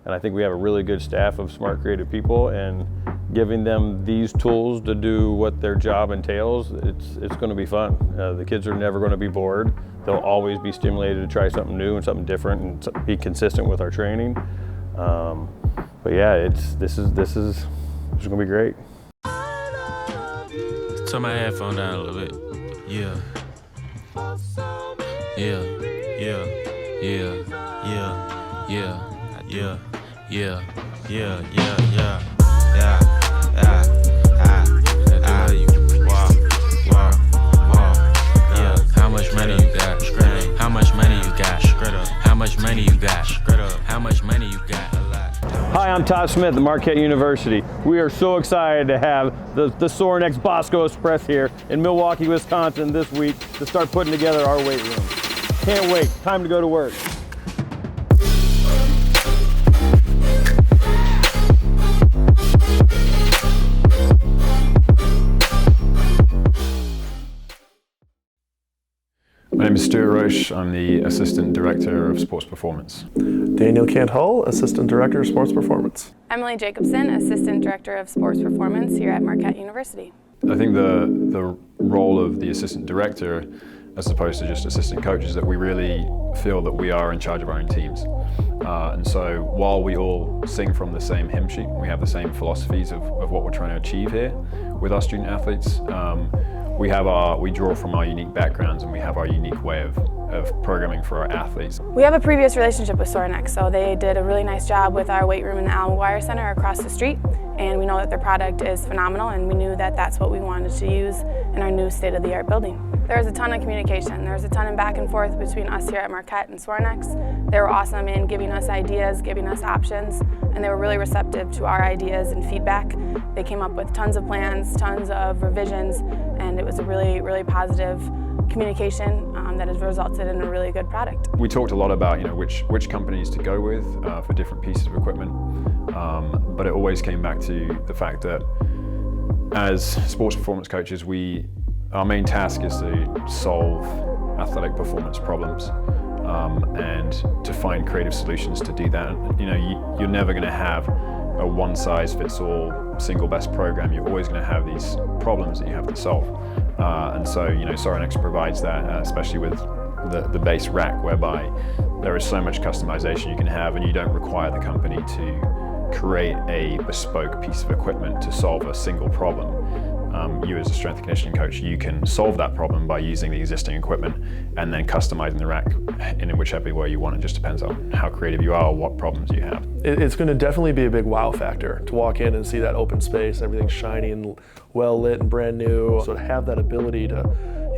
And I think we have a really good staff of smart, creative people, and giving them these tools to do what their job entails, it's going to be fun. The kids are never going to be bored. They'll always be stimulated to try something new and something different and be consistent with our training. But yeah, this is going to be great. Turn my headphone down a little bit. Yeah. Yeah. Yeah. Yeah. Yeah. Yeah. Yeah. Yeah. Yeah. Yeah. Yeah. How much money you got? How much money you got? How much money you got? How much money you got? Hi, I'm Todd Smith at Marquette University. We are so excited to have the Sorinex Bosco Express here in Milwaukee, Wisconsin this week to start putting together our weight room. Can't wait. Time to go to work. My name is Stuart Roche. I'm the Assistant Director of Sports Performance. Daniel Cant-Hull, Assistant Director of Sports Performance. Emily Jacobson, Assistant Director of Sports Performance here at Marquette University. I think the role of the Assistant Director, as opposed to just assistant coach, is that we really feel that we are in charge of our own teams. And so while we all sing from the same hymn sheet, we have the same philosophies of what we're trying to achieve here with our student athletes. We draw from our unique backgrounds, and we have our unique way of programming for our athletes. We have a previous relationship with Sorinex, so they did a really nice job with our weight room in the Al McGuire Center across the street, and we know that their product is phenomenal, and we knew that that's what we wanted to use in our new state-of-the-art building. There was a ton of communication. There was a ton of back and forth between us here at Marquette and Sorinex. They were awesome in giving us ideas, giving us options, and they were really receptive to our ideas and feedback. They came up with tons of plans, tons of revisions, and it was a really, really positive communication that has resulted in a really good product. We talked a lot about which companies to go with for different pieces of equipment, but it always came back to the fact that as sports performance coaches, our main task is to solve athletic performance problems and to find creative solutions to do that. You're never going to have a one-size-fits-all single best program. You're always going to have these problems that you have to solve. And so, Sorinex provides that, especially with the base rack, whereby there is so much customization you can have, and you don't require the company to create a bespoke piece of equipment to solve a single problem. You as a strength and conditioning coach, you can solve that problem by using the existing equipment and then customizing the rack in whichever way you want. It just depends on how creative you are or what problems you have. It's going to definitely be a big wow factor to walk in and see that open space, everything's shiny and well lit and brand new. So to have that ability to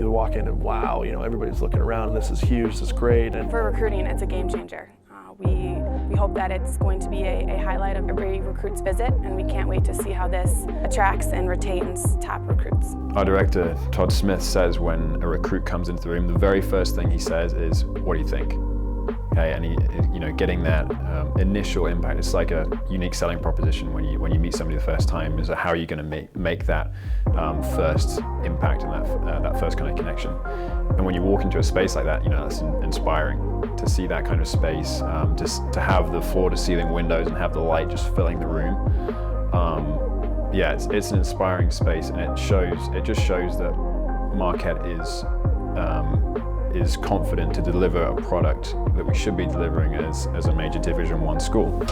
walk in and wow, everybody's looking around, this is huge, this is great. And for recruiting, it's a game changer. We hope that it's going to be a highlight of every recruit's visit, and we can't wait to see how this attracts and retains top recruits. Our director, Todd Smith, says when a recruit comes into the room, the very first thing he says is, "What do you think?" Okay, and getting that initial impact, it's like a unique selling proposition when you meet somebody the first time, is how are you going to make that first impact and that first kind of connection. And when you walk into a space like that, that's inspiring to see that kind of space, just to have the floor-to-ceiling windows and have the light just filling the room. It's an inspiring space, and it just shows that Marquette is confident to deliver a product that we should be delivering as a major Division I school.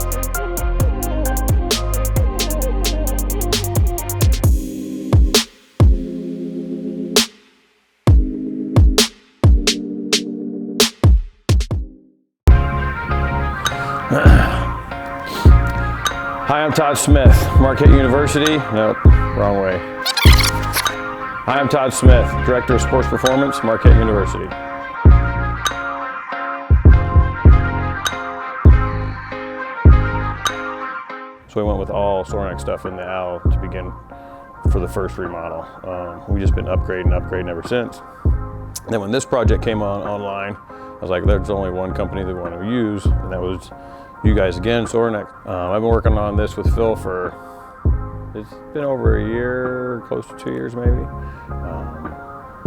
Hi, I'm Todd Smith, Marquette University. Nope, wrong way. Hi, I'm Todd Smith, Director of Sports Performance, Marquette University. So we went with all Sorinex stuff in the Al to begin for the first remodel. We've just been upgrading ever since. And then when this project came online, I was like, there's only one company that we want to use, and that was you guys again, Sorinex. I've been working on this with Phil it's been over a year, close to 2 years maybe.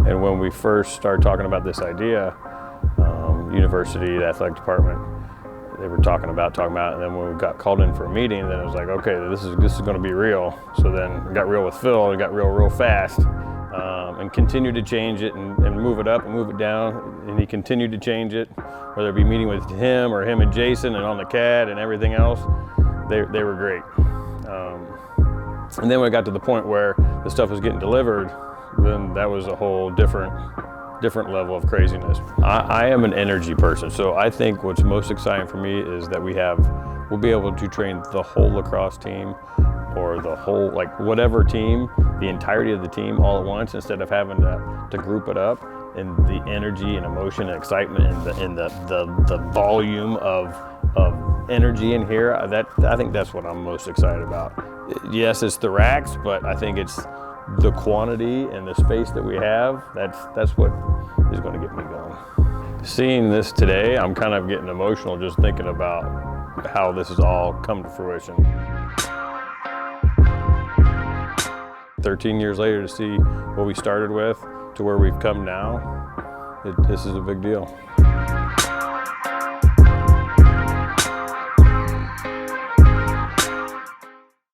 And when we first started talking about this idea, university, the athletic department, they were talking about, and then when we got called in for a meeting, then it was like, okay, this is going to be real. So then it got real with Phil, it got real fast, and continued to change it and move it up and move it down, and he continued to change it, whether it be meeting with him or him and Jason and on the CAD and everything else. They were great. And then when it got to the point where the stuff was getting delivered, then that was a whole different level of craziness. I am an energy person, so I think what's most exciting for me is that we'll be able to train the whole lacrosse team, or the whole, like whatever team, the entirety of the team all at once, instead of having to group it up. And the energy and emotion and excitement and the volume of energy in here, I think that's what I'm most excited about. Yes, it's the racks, but I think it's the quantity and the space that we have. That's what is going to get me going. Seeing this today, I'm kind of getting emotional just thinking about how this has all come to fruition. 13 years later, to see what we started with to where we've come now, this is a big deal.